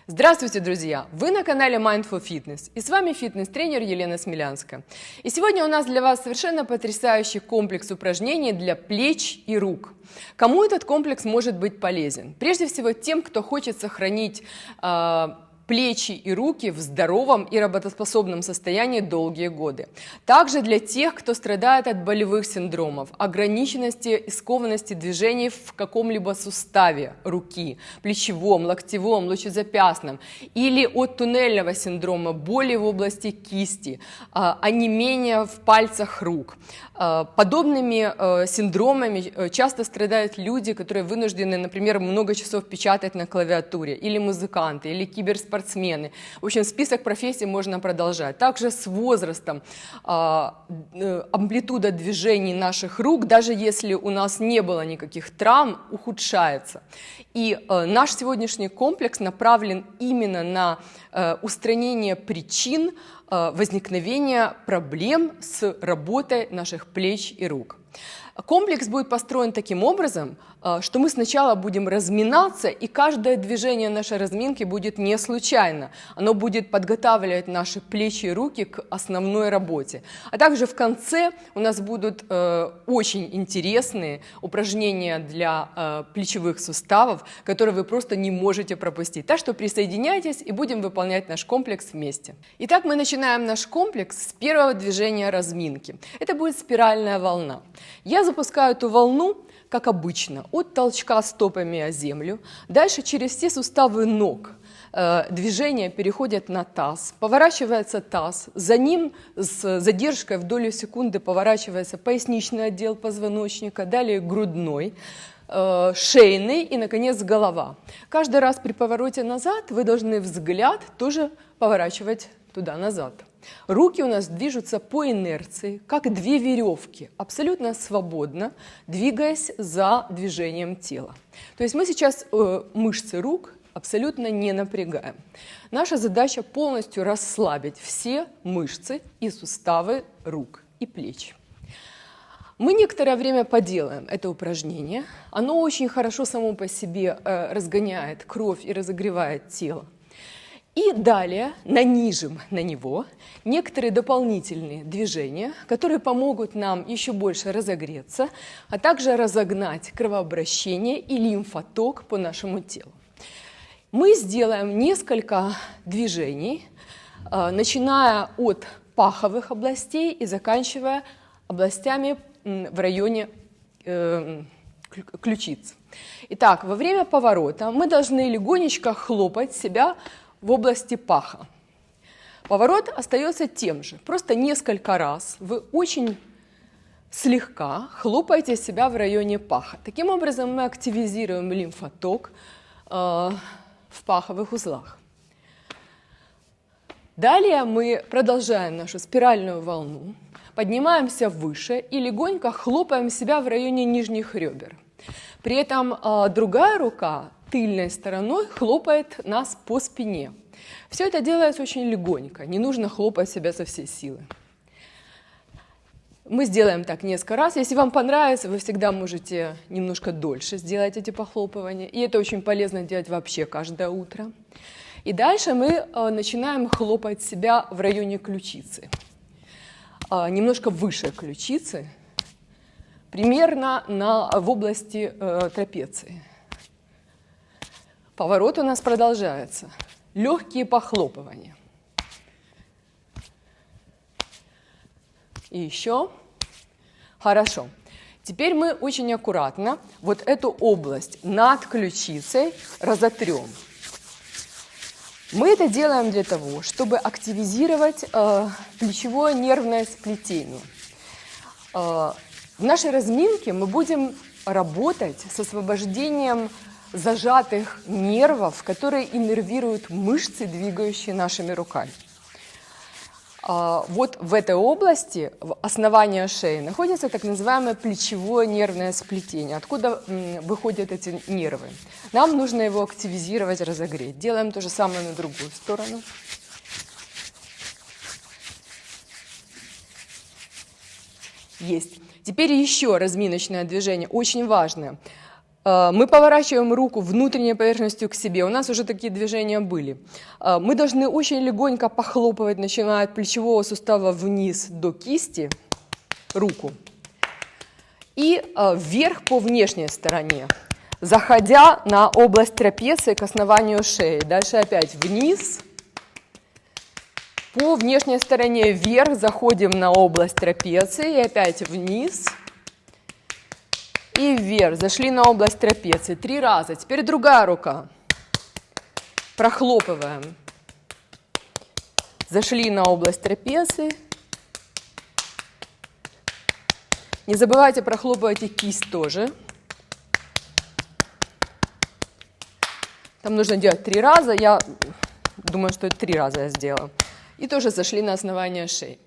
Здравствуйте, друзья! Вы на канале Mindful Fitness, и с вами фитнес-тренер Елена Смелянская. И сегодня у нас для вас совершенно потрясающий комплекс упражнений для плеч и рук. Кому этот комплекс может быть полезен? Прежде всего тем, кто хочет сохранить плечи и руки в здоровом и работоспособном состоянии долгие годы. Также для тех, кто страдает от болевых синдромов, ограниченности и скованности движений в каком-либо суставе руки, плечевом, локтевом, лучезапястном, или от туннельного синдрома, боли в области кисти, онемения в пальцах рук. Подобными синдромами часто страдают люди, которые вынуждены, например, много часов печатать на клавиатуре, или музыканты, или киберспортсмены. В общем, список профессий можно продолжать. Также с возрастом амплитуда движений наших рук, даже если у нас не было никаких травм, ухудшается. И наш сегодняшний комплекс направлен именно на устранение причин возникновения проблем с работой наших плеч и рук. Комплекс будет построен таким образом, что мы сначала будем разминаться, и каждое движение нашей разминки будет не случайно. Оно будет подготавливать наши плечи и руки к основной работе. А также в конце у нас будут очень интересные упражнения для плечевых суставов, которые вы просто не можете пропустить. Так что присоединяйтесь и будем выполнять наш комплекс вместе. Итак, мы начинаем наш комплекс с первого движения разминки. Это будет спиральная волна. Я запускаю эту волну, как обычно, от толчка стопами о землю, дальше через все суставы ног. Движения переходят на таз, поворачивается таз, за ним с задержкой в долю секунды поворачивается поясничный отдел позвоночника, далее грудной, шейный и, наконец, голова. Каждый раз при повороте назад вы должны взгляд тоже поворачивать туда-назад. Руки у нас движутся по инерции, как две веревки, абсолютно свободно, двигаясь за движением тела. То есть мы сейчас мышцы рук абсолютно не напрягаем. Наша задача полностью расслабить все мышцы и суставы рук и плеч. Мы некоторое время поделаем это упражнение. Оно очень хорошо само по себе разгоняет кровь и разогревает тело. И далее нанижем на него некоторые дополнительные движения, которые помогут нам еще больше разогреться, а также разогнать кровообращение и лимфоток по нашему телу. Мы сделаем несколько движений, начиная от паховых областей и заканчивая областями в районе ключиц. Итак, во время поворота мы должны легонечко хлопать себя в области паха. Поворот остается тем же, просто несколько раз вы очень слегка хлопаете себя в районе паха. Таким образом мы активизируем лимфоток в паховых узлах. Далее мы продолжаем нашу спиральную волну, поднимаемся выше и легонько хлопаем себя в районе нижних ребер. При этом другая рука тыльной стороной хлопает нас по спине. Все это делается очень легонько, не нужно хлопать себя со всей силы. Мы сделаем так несколько раз. Если вам понравится, вы всегда можете немножко дольше сделать эти похлопывания. И это очень полезно делать вообще каждое утро. И дальше мы начинаем хлопать себя в районе ключицы. Немножко выше ключицы, примерно в области трапеции. Поворот у нас продолжается. Легкие похлопывания. И еще. Хорошо. Теперь мы очень аккуратно вот эту область над ключицей разотрем. Мы это делаем для того, чтобы активизировать плечевое нервное сплетение. В нашей разминке мы будем работать с освобождением зажатых нервов, которые иннервируют мышцы, двигающие нашими руками. Вот в этой области, в основании шеи, находится так называемое плечевое нервное сплетение. Откуда выходят эти нервы? Нам нужно его активизировать, разогреть. Делаем то же самое на другую сторону. Есть. Теперь еще разминочное движение, очень важное. Мы поворачиваем руку внутренней поверхностью к себе. У нас уже такие движения были. Мы должны очень легонько похлопывать, начиная от плечевого сустава вниз до кисти, руку. И вверх по внешней стороне, заходя на область трапеции к основанию шеи. Дальше опять вниз. По внешней стороне вверх заходим на область трапеции и опять вниз. И вверх. Зашли на область трапеции. 3 раза. Теперь другая рука. Прохлопываем. Зашли на область трапеции. Не забывайте прохлопывать и кисть тоже. Там нужно делать 3 раза. Я думаю, что 3 раза я сделала. И тоже зашли на основание шеи.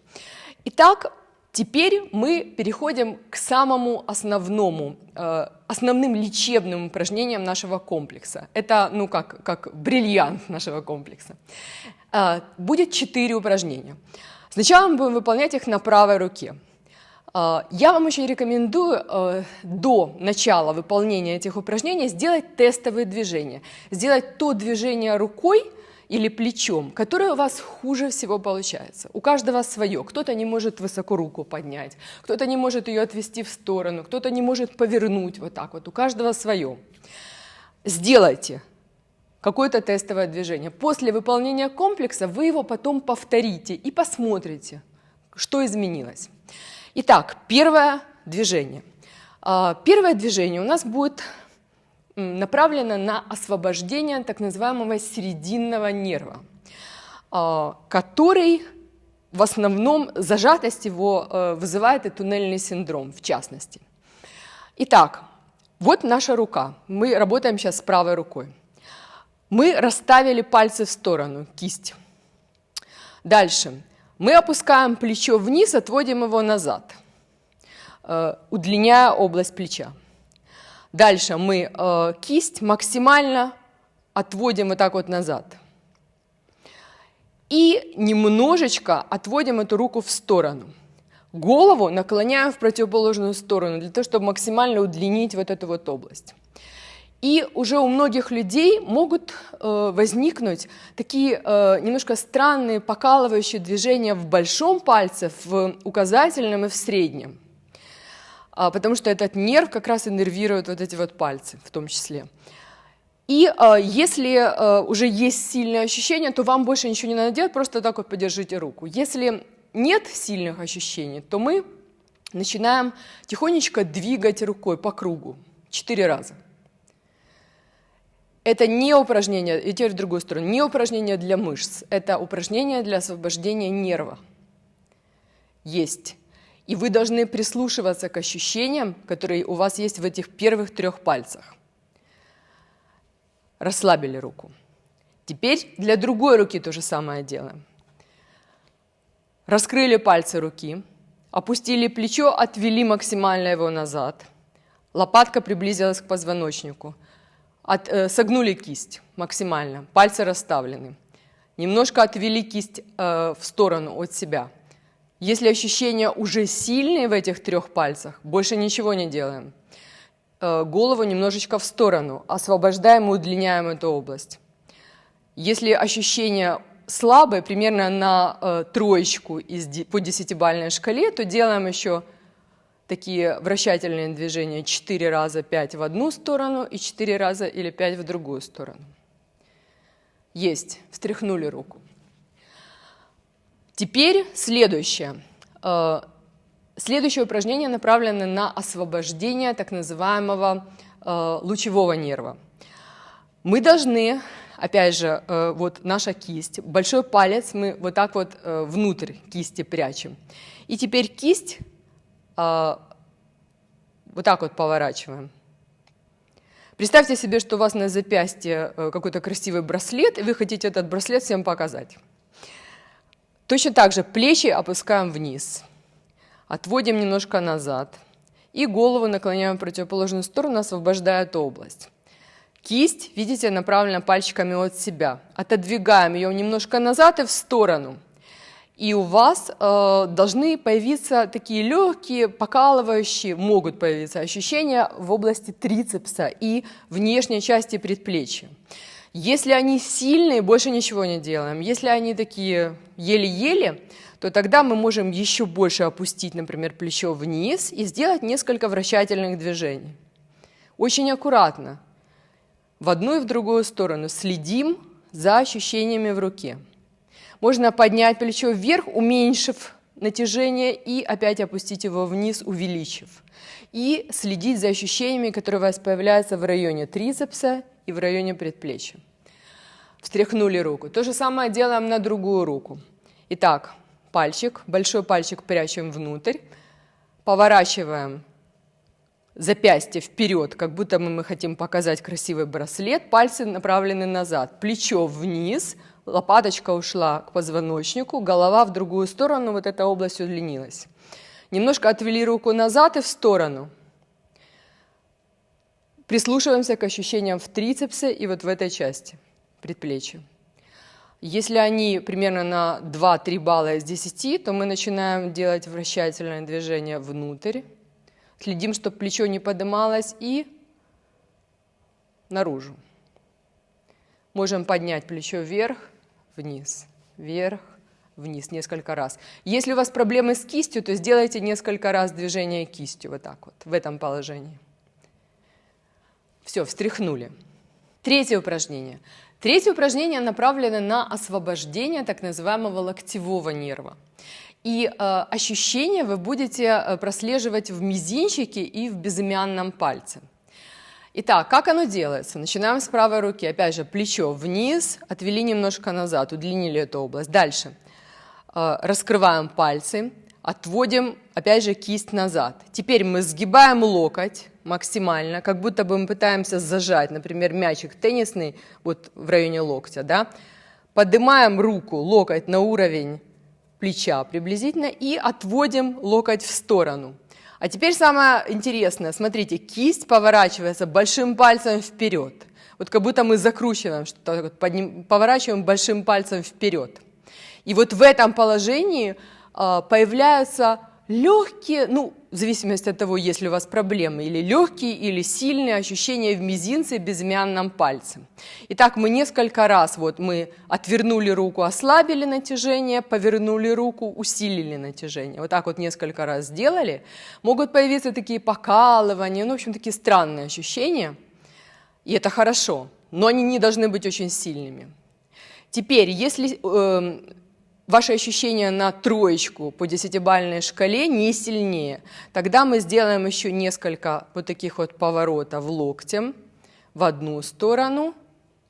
Итак, теперь мы переходим к самому основному, основным лечебным упражнениям нашего комплекса. Это, ну, как бриллиант нашего комплекса. Будет 4 упражнения. Сначала мы будем выполнять их на правой руке. Я вам очень рекомендую до начала выполнения этих упражнений сделать тестовые движения. Сделать то движение рукой или плечом, которое у вас хуже всего получается. У каждого свое. Кто-то не может высоко руку поднять, кто-то не может ее отвести в сторону, кто-то не может повернуть вот так вот. У каждого свое. Сделайте какое-то тестовое движение. После выполнения комплекса вы его потом повторите и посмотрите, что изменилось. Итак, первое движение. Первое движение у нас будет направлено на освобождение так называемого серединного нерва, который в основном зажатость его вызывает и туннельный синдром, в частности. Итак, вот наша рука. Мы работаем сейчас с правой рукой. Мы расставили пальцы в сторону, кисть. Дальше. Мы опускаем плечо вниз, отводим его назад, удлиняя область плеча. Дальше мы кисть максимально отводим вот так вот назад. И немножечко отводим эту руку в сторону. Голову наклоняем в противоположную сторону, для того, чтобы максимально удлинить вот эту вот область. И уже у многих людей могут возникнуть такие немножко странные покалывающие движения в большом пальце, в указательном и в среднем. Потому что этот нерв как раз иннервирует вот эти вот пальцы в том числе. И если уже есть сильные ощущения, то вам больше ничего не надо делать, просто так вот подержите руку. Если нет сильных ощущений, то мы начинаем тихонечко двигать рукой по кругу 4 раза. Это не упражнение, и теперь в другую сторону, не упражнение для мышц, это упражнение для освобождения нерва. Есть. И вы должны прислушиваться к ощущениям, которые у вас есть в этих первых 3 пальцах. Расслабили руку. Теперь для другой руки то же самое делаем. Раскрыли пальцы руки, опустили плечо, отвели максимально его назад. Лопатка приблизилась к позвоночнику. Согнули кисть максимально, пальцы расставлены. Немножко отвели кисть в сторону от себя. Если ощущения уже сильные в этих 3 пальцах, больше ничего не делаем. Голову немножечко в сторону, освобождаем и удлиняем эту область. Если ощущения слабые, примерно на 3 по 10-бальной шкале, то делаем еще такие вращательные движения 4 раза 5 в одну сторону и 4 раза или 5 в другую сторону. Есть. Встряхнули руку. Теперь следующее. Следующее упражнение направлено на освобождение так называемого лучевого нерва. Мы должны, опять же, вот наша кисть, большой палец мы вот так вот внутрь кисти прячем. И теперь кисть вот так вот поворачиваем. Представьте себе, что у вас на запястье какой-то красивый браслет, и вы хотите этот браслет всем показать. Точно так же плечи опускаем вниз, отводим немножко назад и голову наклоняем в противоположную сторону, освобождая эту область. Кисть, видите, направлена пальчиками от себя. Отодвигаем ее немножко назад и в сторону. и у вас должны появиться такие легкие, покалывающие, могут появиться ощущения в области трицепса и внешней части предплечья. Если они сильные, больше ничего не делаем. Если они такие еле-еле, то тогда мы можем еще больше опустить, например, плечо вниз и сделать несколько вращательных движений. Очень аккуратно, в одну и в другую сторону. Следим за ощущениями в руке. Можно поднять плечо вверх, уменьшив натяжение, и опять опустить его вниз, увеличив. И следить за ощущениями, которые у вас появляются в районе трицепса и в районе предплечья. Встряхнули руку. То же самое делаем на другую руку. Итак, пальчик, большой пальчик прячем внутрь, поворачиваем запястье вперед, как будто мы хотим показать красивый браслет, пальцы направлены назад, плечо вниз, лопаточка ушла к позвоночнику, голова в другую сторону, вот эта область удлинилась. Немножко отвели руку назад и в сторону. Прислушиваемся к ощущениям в трицепсе и вот в этой части предплечья. Если они примерно на 2-3 балла из 10, то мы начинаем делать вращательное движение внутрь. Следим, чтобы плечо не поднималось, и наружу. Можем поднять плечо вверх, вниз, вверх, вниз несколько раз. Если у вас проблемы с кистью, то сделайте несколько раз движение кистью, вот так вот, в этом положении. Все, встряхнули. Третье упражнение. Третье упражнение направлено на освобождение так называемого локтевого нерва. И ощущения вы будете прослеживать в мизинчике и в безымянном пальце. Итак, как оно делается? Начинаем с правой руки. Опять же, плечо вниз, отвели немножко назад, удлинили эту область. Дальше. Раскрываем пальцы, отводим, опять же, кисть назад. Теперь мы сгибаем локоть максимально, как будто бы мы пытаемся зажать, например, мячик теннисный вот в районе локтя, да? Поднимаем руку, локоть на уровень плеча приблизительно и отводим локоть в сторону. А теперь самое интересное, смотрите, кисть поворачивается большим пальцем вперед. Вот как будто мы закручиваем что-то, поворачиваем большим пальцем вперед. И вот в этом положении появляются легкие, ну, в зависимости от того, есть ли у вас проблемы, или легкие, или сильные ощущения в мизинце и безымянном пальце. Итак, мы несколько раз, вот мы отвернули руку, ослабили натяжение, повернули руку, усилили натяжение. Вот так вот несколько раз сделали. Могут появиться такие покалывания, ну, в общем, такие странные ощущения. И это хорошо, но они не должны быть очень сильными. Теперь, если ваши ощущения на 3 по 10-бальной шкале не сильнее, тогда мы сделаем еще несколько вот таких вот поворотов локтем в одну сторону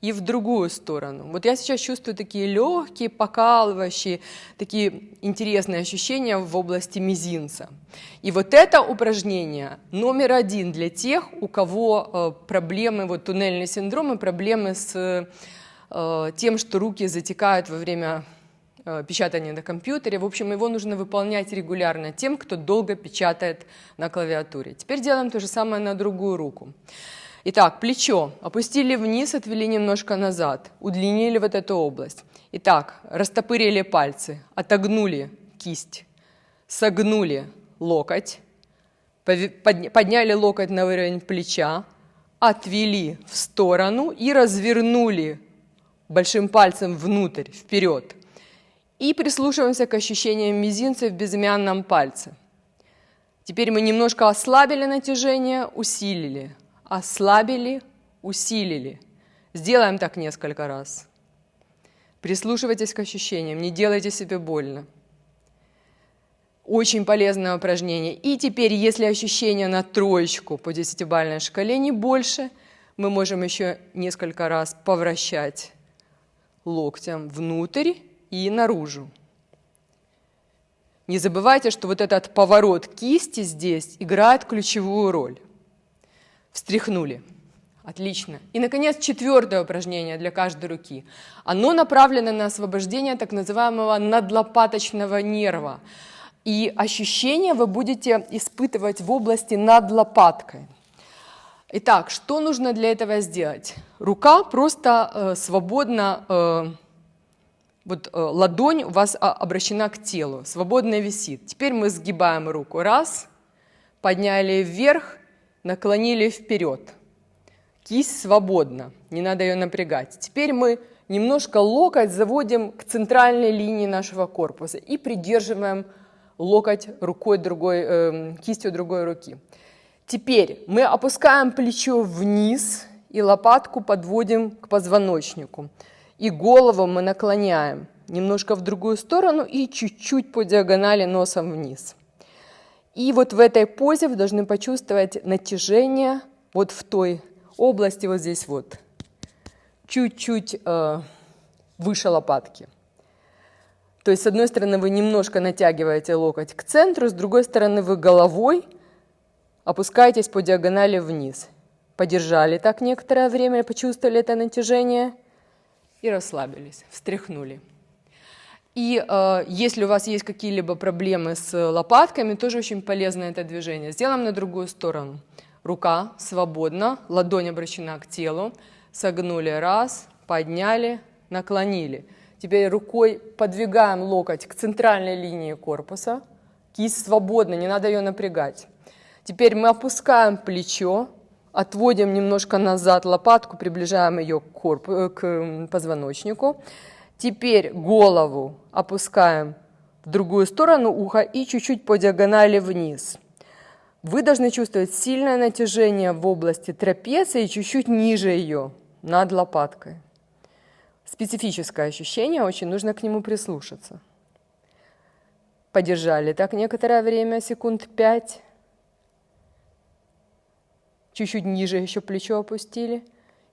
и в другую сторону. Вот я сейчас чувствую такие легкие, покалывающие, такие интересные ощущения в области мизинца. И вот это упражнение номер 1 для тех, у кого проблемы, вот туннельный синдром и проблемы с тем, что руки затекают во время печатания на компьютере. В общем, его нужно выполнять регулярно тем, кто долго печатает на клавиатуре. Теперь делаем то же самое на другую руку. Итак, плечо опустили вниз, отвели немножко назад, удлинили вот эту область. Итак, растопырили пальцы, отогнули кисть, согнули локоть, подняли локоть на уровень плеча, отвели в сторону и развернули большим пальцем внутрь, вперед. И прислушиваемся к ощущениям мизинца в безымянном пальце. Теперь мы немножко ослабили натяжение, усилили. Ослабили, усилили. Сделаем так несколько раз. Прислушивайтесь к ощущениям, не делайте себе больно. Очень полезное упражнение. И теперь, если ощущения на 3 по 10-бальной шкале не больше, мы можем еще несколько раз повращать локтем внутрь и наружу. Не забывайте, что вот этот поворот кисти здесь играет ключевую роль. Встряхнули. Отлично. И, наконец, 4 упражнение для каждой руки. Оно направлено на освобождение так называемого надлопаточного нерва. И ощущения вы будете испытывать в области над лопаткой. Итак, что нужно для этого сделать? Рука просто свободно Вот ладонь у вас обращена к телу, свободно висит. Теперь мы сгибаем руку. Раз, подняли вверх, наклонили вперед. Кисть свободна, не надо ее напрягать. Теперь мы немножко локоть заводим к центральной линии нашего корпуса и придерживаем локоть рукой другой, кистью другой руки. Теперь мы опускаем плечо вниз и лопатку подводим к позвоночнику. И голову мы наклоняем немножко в другую сторону и чуть-чуть по диагонали носом вниз. И вот в этой позе вы должны почувствовать натяжение вот в той области, вот здесь вот, чуть-чуть выше лопатки. То есть, с одной стороны, вы немножко натягиваете локоть к центру, с другой стороны, вы головой опускаетесь по диагонали вниз. Подержали так некоторое время, почувствовали это натяжение и расслабились, встряхнули. И если у вас есть какие-либо проблемы с лопатками, тоже очень полезно это движение. Сделаем на другую сторону. Рука свободна, ладонь обращена к телу. Согнули, раз, подняли, наклонили. Теперь рукой подвигаем локоть к центральной линии корпуса. Кисть свободна, не надо ее напрягать. Теперь мы опускаем плечо, отводим немножко назад лопатку, приближаем ее к позвоночнику. Теперь голову опускаем в другую сторону уха и чуть-чуть по диагонали вниз. Вы должны чувствовать сильное натяжение в области трапеции и чуть-чуть ниже ее, над лопаткой. Специфическое ощущение, очень нужно к нему прислушаться. Подержали так некоторое время, секунд 5. Чуть-чуть ниже еще плечо опустили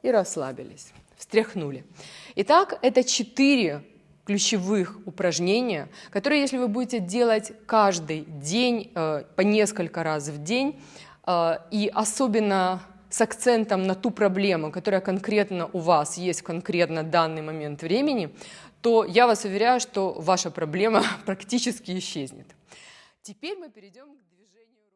и расслабились, встряхнули. Итак, это 4 ключевых упражнения, которые, если вы будете делать каждый день, по несколько раз в день, и особенно с акцентом на ту проблему, которая конкретно у вас есть в конкретно данный момент времени, то я вас уверяю, что ваша проблема практически исчезнет. Теперь мы перейдем к движению.